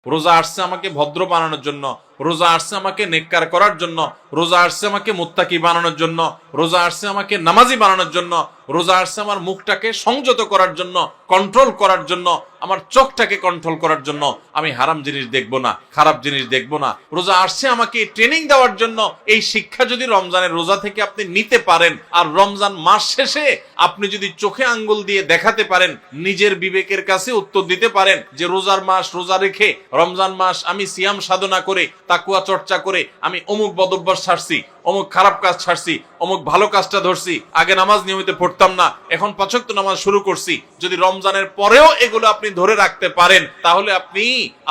রোজা আসছে আমাকে ভদ্র বানানোর জন্য, রোজা আসছে আমাকে নেককার করার জন্য, রোজা আসছে আমাকে মুত্তাকি বানানোর জন্য, রোজা আসছে আমাকে নামাজি বানানোর জন্য, রোজা আসছে আমার মুখটাকে সংযত করার জন্য, কন্ট্রোল করার জন্য, আমার চোখটাকে কন্ট্রোল করার জন্য। আমি হারাম জিনিস দেখবো না, খারাপ জিনিস দেখবো না। রোজা আসছে আমাকে ট্রেনিং দেওয়ার জন্য। এই শিক্ষা যদি রমজানের রোজা থেকে আপনি নিতে পারেন, আর রমজান মাস শেষে আপনি যদি চোখে আঙ্গুল দিয়ে দেখাতে পারেন, নিজের বিবেকের কাছে উত্তর দিতে পারেন যে রোজার মাস রোজা রেখে, রমজান মাস আমি সিয়াম সাধনা করে, তাকুয়া চর্চা করে আমি অমুক বদভ্যাস ছাড়ছি, অমুক খারাপ কাজ ছাড়ছি, অমুক ভালো কাজটা ধরছি, আগে নামাজ নিয়মিত পড়তাম না, এখন 5 ওয়াক্ত নামাজ শুরু করছি। যদি রমজানের পরেও এগুলো আপনি ধরে রাখতে পারেন, তাহলে আপনি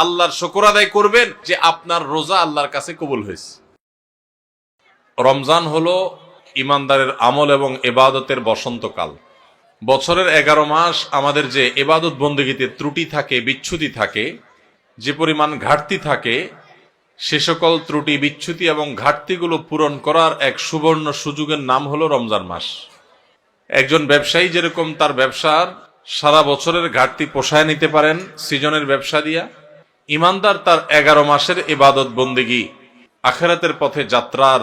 আল্লাহর শুকর আদায় করবেন যে আপনার রোজা আল্লাহর কাছে কবুল হয়েছে। রমজান হলো ইমানদারের আমল এবং ইবাদতের বসন্তকাল। বছরের 11 মাস আমাদের যে ইবাদত বন্দেগীতে ত্রুটি থাকে, বিচ্যুতি থাকে, যে পরিমাণ ঘাটতি থাকে, সে সকল ত্রুটি, বিচ্যুতি এবং ঘাটতিগুলো পূরণ করার এক সুবর্ণ সুযোগের নাম হলো রমজান মাস। একজন ব্যবসায়ী যেরকম তার ব্যবসার সারা বছরের ঘাটতি পোষায় নিতে পারেন সিজনের ব্যবসা দিয়া, ইমানদার তার 11 মাসের ইবাদত বন্দেগী, আখিরাতের পথে যাত্রার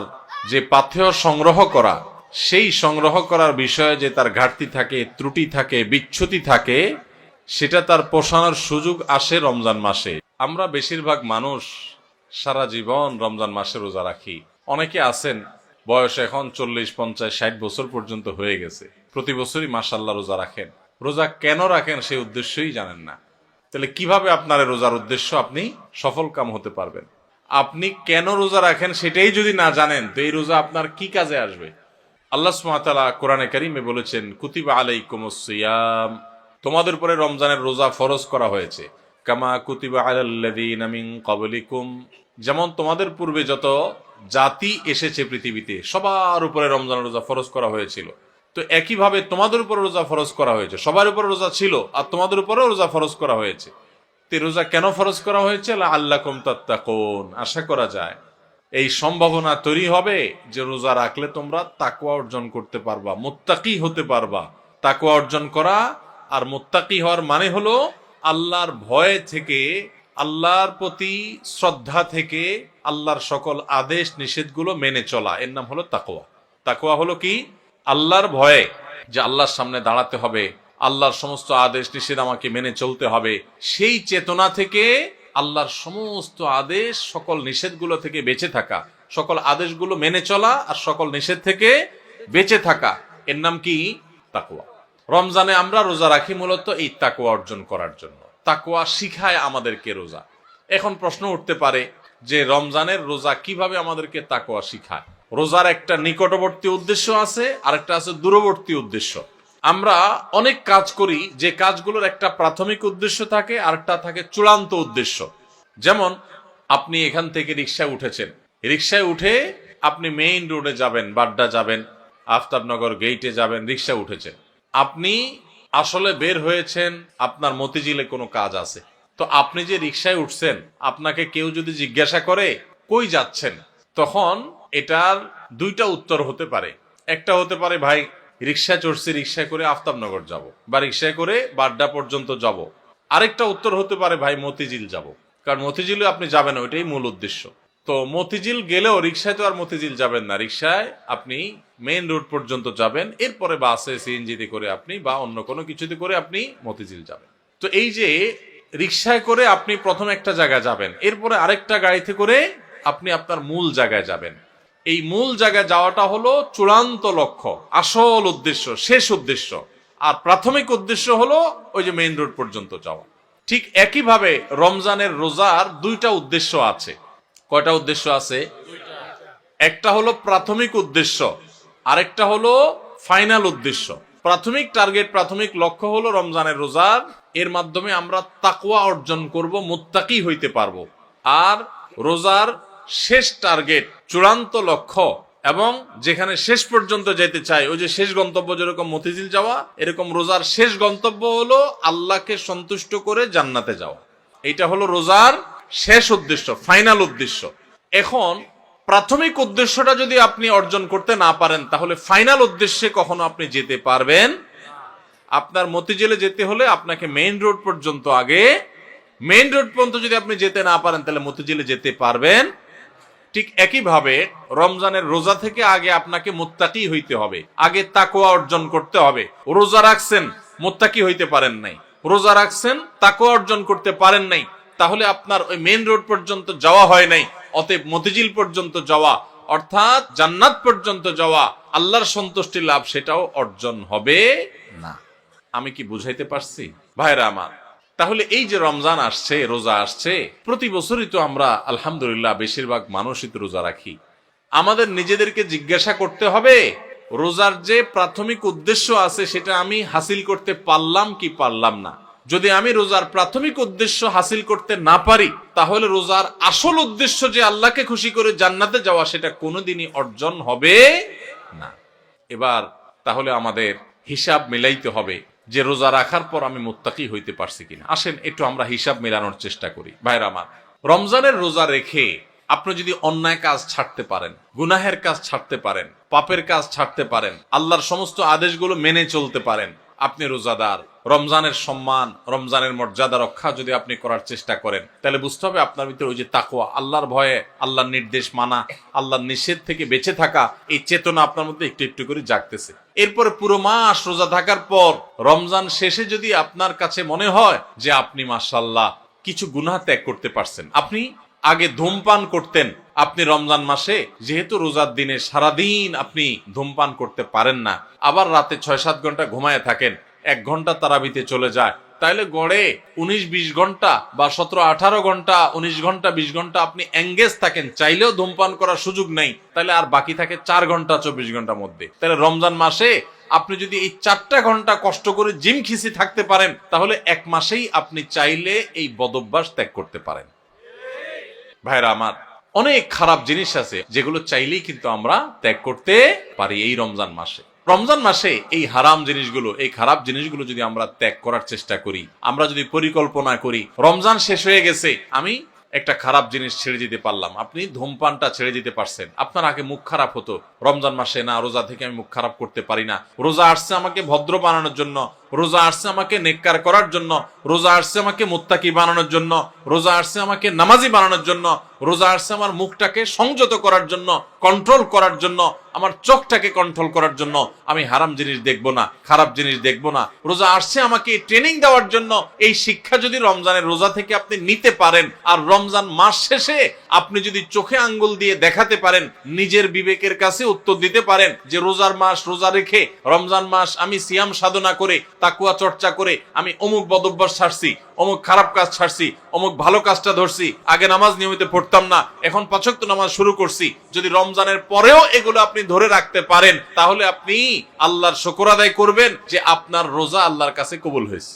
যে পাথেয় সংগ্রহ করা, সেই সংগ্রহ করার বিষয়ে যে তার ঘাটতি থাকে, ত্রুটি থাকে, বিচ্যুতি থাকে, সেটা তার পোষানোর সুযোগ আসে রমজান মাসে। আমরা বেশিরভাগ মানুষ সারা জীবন রমজান মাসে রোজা রাখি। অনেকে আছেন বয়স এখন 40, 50, 60 বছর পর্যন্ত হয়ে গেছে, প্রতি বছরই মাশাআল্লাহ রোজা রাখেন। রোজা কেন রাখেন সেই উদ্দেশ্যই জানেন না। তাহলে কিভাবে আপনার রোজার উদ্দেশ্য আপনি সফল কাম হতে পারবেন? আপনি কেন রোজা রাখেন সেটাই যদি না জানেন, তো এই রোজা আপনার কি কাজে আসবে? আল্লাহ সুবহানাহু ওয়া তাআলা কোরআনে কারীমে বলেছেন, কুতিবা আলাইকুমুস সিয়াম, তোমাদের উপরে রমজানের রোজা ফরজ করা হয়েছে। কামা কুতিবা আলাল্লাযীনা মিন ক্বাবলিকুম, যেমন তোমাদের পূর্বে যত জাতি এসেছে পৃথিবীতে সবার উপরে রমজানের রোজা ফরজ করা হয়েছিল। তো একইভাবে তোমাদের উপরে রোজা ফরজ করা হয়েছে। সবার উপরে রোজা ছিল আর তোমাদের উপরেও রোজা ফরজ করা হয়েছে। তো রোজা কেন ফরজ করা হয়েছে? লাআল্লাকুম তাত্তাকুন, আশা করা যায় এই সম্ভাবনা তৈরি হবে যে রোজা রাখলে তোমরা তাকওয়া অর্জন করতে পারবা, মুত্তাকি হতে পারবা। তাকওয়া অর্জন করা আর মুত্তাকি হওয়ার মানে হলো আল্লাহর ভয় থেকে, আল্লাহর প্রতি শ্রদ্ধা থেকে, আল্লাহর সকল আদেশ নিষেধগুলো মেনে চলা, এর নাম হলো তাকওয়া। তাকওয়া হলো কি? আল্লাহর ভয়ে, যে আল্লাহর সামনে দাঁড়াতে হবে, আল্লাহর সমস্ত আদেশ নিষেধ আমাকে মেনে চলতে হবে, সেই চেতনা থেকে আল্লাহর সমস্ত আদেশ, সকল নিষেধগুলো থেকে বেঁচে থাকা, সকল আদেশগুলো মেনে চলা আর সকল নিষেধ থেকে বেঁচে থাকা, এর নাম কি? তাকওয়া। রমজানে আমরা রোজা রাখি মূলত এই তাকওয়া অর্জন করার জন্য। তাকওয়া শিখায় আমাদেরকে রোজা। এখন প্রশ্ন উঠতে পারে যে রমজানের রোজা কিভাবে আমাদেরকে তাকওয়া শিখায়? রোজার একটা নিকটবর্তী উদ্দেশ্য আছে, আরেকটা আছে দূরবর্তী উদ্দেশ্য। আমরা অনেক কাজ করি যে কাজগুলোর একটা প্রাথমিক উদ্দেশ্য থাকে, আরেকটা থাকে চূড়ান্ত উদ্দেশ্য। যেমন আপনি এখান থেকে রিকশায় উঠেছেন, রিকশায় উঠে আপনি মেইন রোডে যাবেন, বাড্ডা যাবেন, আফতাবনগর গেইটে যাবেন, রিকশা উঠেছেন। আপনি আসলে বের হয়েছেন, আপনার মতিঝিলে কোনো কাজ আছে। তো আপনি যে রিকশায় উঠছেন, আপনাকে কেউ যদি জিজ্ঞাসা করে কই যাচ্ছেন, তখন এটার দুইটা উত্তর হতে পারে। একটা হতে পারে ভাই রিকশায় চড়ছি, রিকশায় করে আফতাবনগর যাব, বা রিকশায় করে বাড্ডা পর্যন্ত যাব। আরেকটা উত্তর হতে পারে ভাই মতিঝিল যাব, কারণ মতিঝিলে আপনি যাবেন, ওইটাই মূল উদ্দেশ্য। তো মতিঝিল গেলেও রিকশায় তো আর মতিঝিল যাবেন না, রিকশায় আপনি মেইন রোড পর্যন্ত যাবেন, এরপরে বাসে, সিএনজিতে করে আপনি বা অন্য কোনো কিছুতে করে আপনি মতিঝিল যাবেন। তো এই যে রিকশায় করে আপনি প্রথম একটা জায়গায় যাবেন, এরপরে আরেকটা গাড়িতে করে আপনি আপনার মূল জায়গায় যাবেন। এই মূল জায়গায় যাওয়াটা হলো চূড়ান্ত লক্ষ্য, আসল উদ্দেশ্য, শেষ উদ্দেশ্য। আর প্রাথমিক উদ্দেশ্য হলো ওই যে মেইন রোড পর্যন্ত যাওয়া। ঠিক একইভাবে রমজানের রোজার দুইটা উদ্দেশ্য আছে। কয়টা উদ্দেশ্য আছে? একটা হলো প্রাথমিক উদ্দেশ্য, আরেকটা হলো ফাইনাল উদ্দেশ্য। প্রাথমিক টার্গেট, প্রাথমিক লক্ষ্য হলো রমজানের রোজার, এর মাধ্যমে আমরা তাকওয়া অর্জন করব, মুত্তাকি হইতে পারবো। আর রোজার শেষ টার্গেট, চূড়ান্ত লক্ষ্য এবং যেখানে শেষ পর্যন্ত যেতে চাই, ওই যে শেষ গন্তব্য যেরকম মতিঝিল যাওয়া, এরকম রোজার শেষ গন্তব্য হলো আল্লাহকে সন্তুষ্ট করে জান্নাতে যাওয়া। এটা হলো রোজার শেষ উদ্দেশ্য, ফাইনাল উদ্দেশ্য। এখন প্রাথমিক উদ্দেশ্যটা যদি আপনি অর্জন করতে না পারেন, তাহলে ফাইনাল উদ্দেশ্যে কখনো আপনি যেতে পারবেন? আপনার মতিঝিলে যেতে হলে আপনাকে মেইন রোড পর্যন্ত আগে মেইন রোড পর্যন্ত যদি আপনি যেতে না পারেন তাহলে মতিঝিলে যেতে পারবেন। ঠিক একইভাবে রমজানের রোজা থেকে আগে আপনাকে মুত্তাকি হইতে হবে, আগে তাকওয়া অর্জন করতে হবে। রোজা রাখছেন, মুত্তাকি হইতে পারেন নাই, রোজা রাখছেন, তাকওয়া অর্জন করতে পারেন নাই, তাহলে আপনার ওই মেইন রোড পর্যন্ত যাওয়া হয় নাই। অতএব মতিঝিল পর্যন্ত যাওয়া অর্থাৎ জান্নাত পর্যন্ত যাওয়া, আল্লাহর সন্তুষ্টি লাভ, সেটাও অর্জন হবে না। আমি কি বুঝাইতে পারছি ভাইরা আমার? তাহলে এই যে রমজান আসছে, রোজা আসছে, প্রতি বছরই তো আমরা আলহামদুলিল্লাহ বেশিরভাগ মানুষই তো রোজা রাখি। আমাদের নিজেদেরকে জিজ্ঞাসা করতে হবে, রোজার যে প্রাথমিক উদ্দেশ্য আছে সেটা আমি হাসিল করতে পারলাম কি পারলাম না। যদি আমি রোজার প্রাথমিক উদ্দেশ্য হাসিল করতে না পারি, তাহলে রোজার আসল উদ্দেশ্য যে আল্লাহকে খুশি করে জান্নাতে যাওয়া, সেটা কোনোদিনই অর্জন হবে না। এবার তাহলে আমাদের হিসাব মিলাইতে হবে যে রোজা রাখার পর আমি মুত্তাকি হইতে পারছি কিনা। আসেন একটু আমরা হিসাব মেলানোর চেষ্টা করি। ভাইরা আমার, রমজানের রোজা রেখে আপনি যদি অন্যায় কাজ ছাড়তে পারেন, গুনাহের কাজ ছাড়তে পারেন, পাপের কাজ ছাড়তে পারেন, আল্লাহর সমস্ত আদেশগুলো মেনে চলতে পারেন, আপনি রোজাদার। রমজানের সম্মান, রমজানের মর্যাদা রক্ষা যদি আপনি করার চেষ্টা করেন, তাহলে বুঝতে হবে আপনার ভিতরে ওই যে তাকওয়া, আল্লাহর ভয়ে, আল্লাহর নির্দেশ মানা, আল্লাহর নিষেধ থেকে বেঁচে থাকা, এই চেতনা আপনার মধ্যে একটু একটু করে জাগতেছে। এরপরে পুরো মাস রোজা থাকার পর রমজান শেষে যদি আপনার কাছে মনে হয় যে আপনি মাশাআল্লাহ কিছু গুনাহ ত্যাগ করতে পারছেন, আপনি আগে ধূমপান করতেন, আপনি রমজান মাসে যেহেতু রোজার দিনে সারাদিন আপনি ধূমপান করতে পারেন না, আবার রাতে 6-7 ঘন্টা ঘুমায় থাকেন, 1 ঘন্টা তারাবিতে চলে যায়, তাইলে গড়ে 19-20 ঘন্টা বা 17-18 ঘন্টা, 19 ঘন্টা 20 ঘন্টা আপনি এঙ্গেজ থাকেন, চাইলেও ধূমপান করার সুযোগ নেই, তাহলে আর বাকি থাকে 4 ঘন্টা 24 ঘন্টার মধ্যে। তাহলে রমজান মাসে আপনি যদি এই 4টা ঘন্টা কষ্ট করে জিম খিসি থাকতে পারেন, তাহলে 1 মাসেই আপনি চাইলে এই বদভ্যাস ত্যাগ করতে পারেন। ভাইরা আমার, অনেক খারাপ জিনিস আছে যেগুলো চাইলেই কিন্তু আমরা ত্যাগ করতে পারি এই রমজান মাসে। রমজান মাসে এই হারাম জিনিসগুলো, এই খারাপ জিনিসগুলো যদি আমরা ত্যাগ করার চেষ্টা করি, আমরা যদি পরিকল্পনা করি, রমজান শেষ হয়ে গেছে, আমি একটা খারাপ জিনিস ছেড়ে দিতে পারলাম। আপনি ধূমপানটা ছেড়ে দিতে পারছেন। আপনার আগে মুখ খারাপ হতো, রমজান মাসে না, রোজা থেকে আমি মুখ খারাপ করতে পারি না, রোজা আসছে আমাকে ভদ্র বানানোর জন্য, রোজা আসছে আমাকে নেককার করার জন্য, রোজা আসছে আমাকে মুত্তাকি বানানোর জন্য, রোজা আসছে আমাকে নামাজি বানানোর জন্য, রোজা আসছে আমার মুখটাকে সংযত করার জন্য, কন্ট্রোল করার জন্য, আমার চোখটাকে কন্ট্রোল করার জন্য। আমি হারাম জিনিস দেখবো না, খারাপ জিনিস দেখবো না। রোজা আসছে আমাকে ট্রেনিং দেওয়ার জন্য। এই শিক্ষা যদি রমজানের রোজা থেকে আপনি নিতে পারেন, আর রমজান মাস শেষে আপনি যদি চোখে আঙ্গুল দিয়ে দেখাতে পারেন, নিজের বিবেকের কাছে উত্তর দিতে পারেন যে রোজার মাস রোজা রেখে, রমজান মাস আমি সিয়াম সাধনা করে, তাকওয়া চর্চা করে আমি অমুক বদভ্যাস ছাড়ছি, অমুক খারাপ কাজ ছাড়ছি, অমুক ভালো কাজটা ধরছি, আগে নামাজ নিয়মিত পড়তাম না, এখন 5 ওয়াক্ত নামাজ শুরু করছি। যদি রমজানের পরেও এগুলো আপনি ধরে রাখতে পারেন, তাহলে আপনি আল্লাহর শুকর আদায় করবেন যে আপনার রোজা আল্লাহর কাছে কবুল হয়েছে।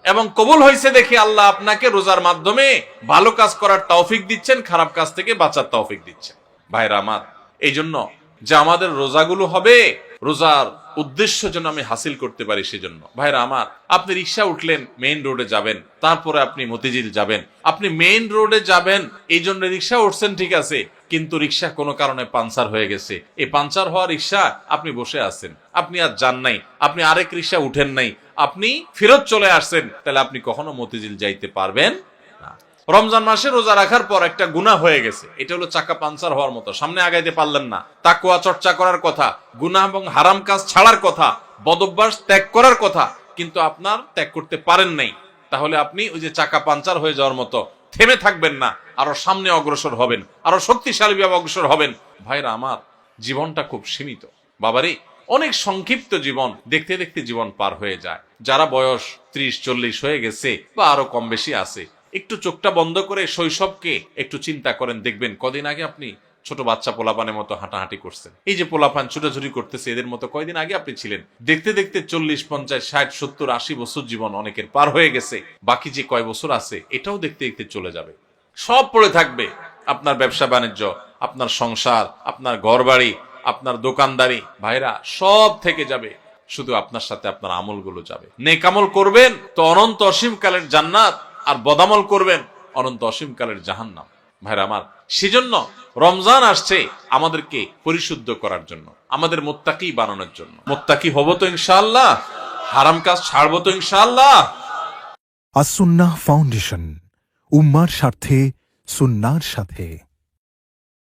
এবং কবুল হয়েছে দেখে আল্লাহ আপনাকে রোজার মাধ্যমে ভালো কাজ করার তৌফিক দিচ্ছেন, খারাপ কাজ থেকে বাঁচার তৌফিক দিচ্ছেন। ভাইরা আমার, এই জন্য যে আমাদের রোজাগুলো হবে, রোজার উদ্দেশ্য যেন আমি হাসিল করতে পারি, সেজন্য। ভাইরা আমার, আপনি রিক্সা উঠলেন, মেইন রোডে যাবেন, তারপরে আপনি মতিঝিল যাবেন, আপনি মেইন রোডে যাবেন এই জন্য রিক্সা উঠছেন, ঠিক আছে, কিন্তু রিক্সা কোনো কারণে পাঞ্চার হয়ে গেছে। এই পাঞ্চার হওয়া রিক্সা আপনি বসে আছেন, আপনি আর যান নাই, আপনি আরেক রিক্সা উঠেন নাই, আপনি ফেরত চলে আসছেন, তাহলে আপনি কখনো মতিঝিল যাইতে পারবেন না। রমজান মাসে রোজা রাখার পর একটা গুনাহ হয়ে গেছে, এটা হলো চাকা পাঞ্চার হওয়ার মতো, সামনে আগাইতে পারলেন না। তাকওয়া চর্চা করার কথা, গুনাহ এবং হারাম কাজ ছাড়ার কথা, বদভ্যাস ত্যাগ করার কথা, কিন্তু আপনার ত্যাগ করতে পারেন নাই। তাহলে আপনি ওই যে চাকা পাঞ্চার হয়ে যাওয়ার মতো থেমে থাকবেন না, আরো সামনে অগ্রসর হবেন, আরো শক্তিশালী ভাবে অগ্রসর হবেন। ভাইরা আমার, জীবনটা খুব সীমিত বাবারে, অনেক সংক্ষিপ্ত জীবন, দেখতে দেখতে জীবন পার হয়ে যায়। যারা বয়স 30-40 হয়ে গেছে বা আরো কম বেশি আছে, একটু চোখটা বন্ধ করে শৈশবকে একটু চিন্তা করেন, দেখবেন কদিন আগে আপনি ছোট বাচ্চা পোলাপানের মতো হাঁটাহাঁটি করছেন। এই যে পোলাপান ছুটাছুটি করতেছে, এদের মতো কয়দিন আগে আপনি ছিলেন। দেখতে দেখতে 40, 50, 60, 70, 80 বছর জীবন অনেকের পার হয়ে গেছে। বাকি যে কয় বছর আছে, এটাও দেখতে দেখতে চলে যাবে। সব পড়ে থাকবে, আপনার ব্যবসা বাণিজ্য, আপনার সংসার, আপনার ঘরবাড়ি, আপনার দোকানদারি, ভাইরা সব থেকে যাবে, শুধু আপনার সাথে আপনার আমলগুলো যাবে। নেক আমল করবেন তো অনন্ত অসীম কালের জান্নাত, আর বদামল করবেন অনন্ত অসীম কালের জাহান্নাম। ভাইরা আমার, সেজন্য রমজান আসছে আমাদেরকে পরিশুদ্ধ করার জন্য, আমাদের মুত্তাকি বানানোর জন্য। মুত্তাকি হব তো ইনশাআল্লাহ, হারাম কাজ ছাড়বো তো ইনশাআল্লাহ। আসুন্নাহ ফাউন্ডেশন, উম্মার স্বার্থে সুন্নাহর সাথে।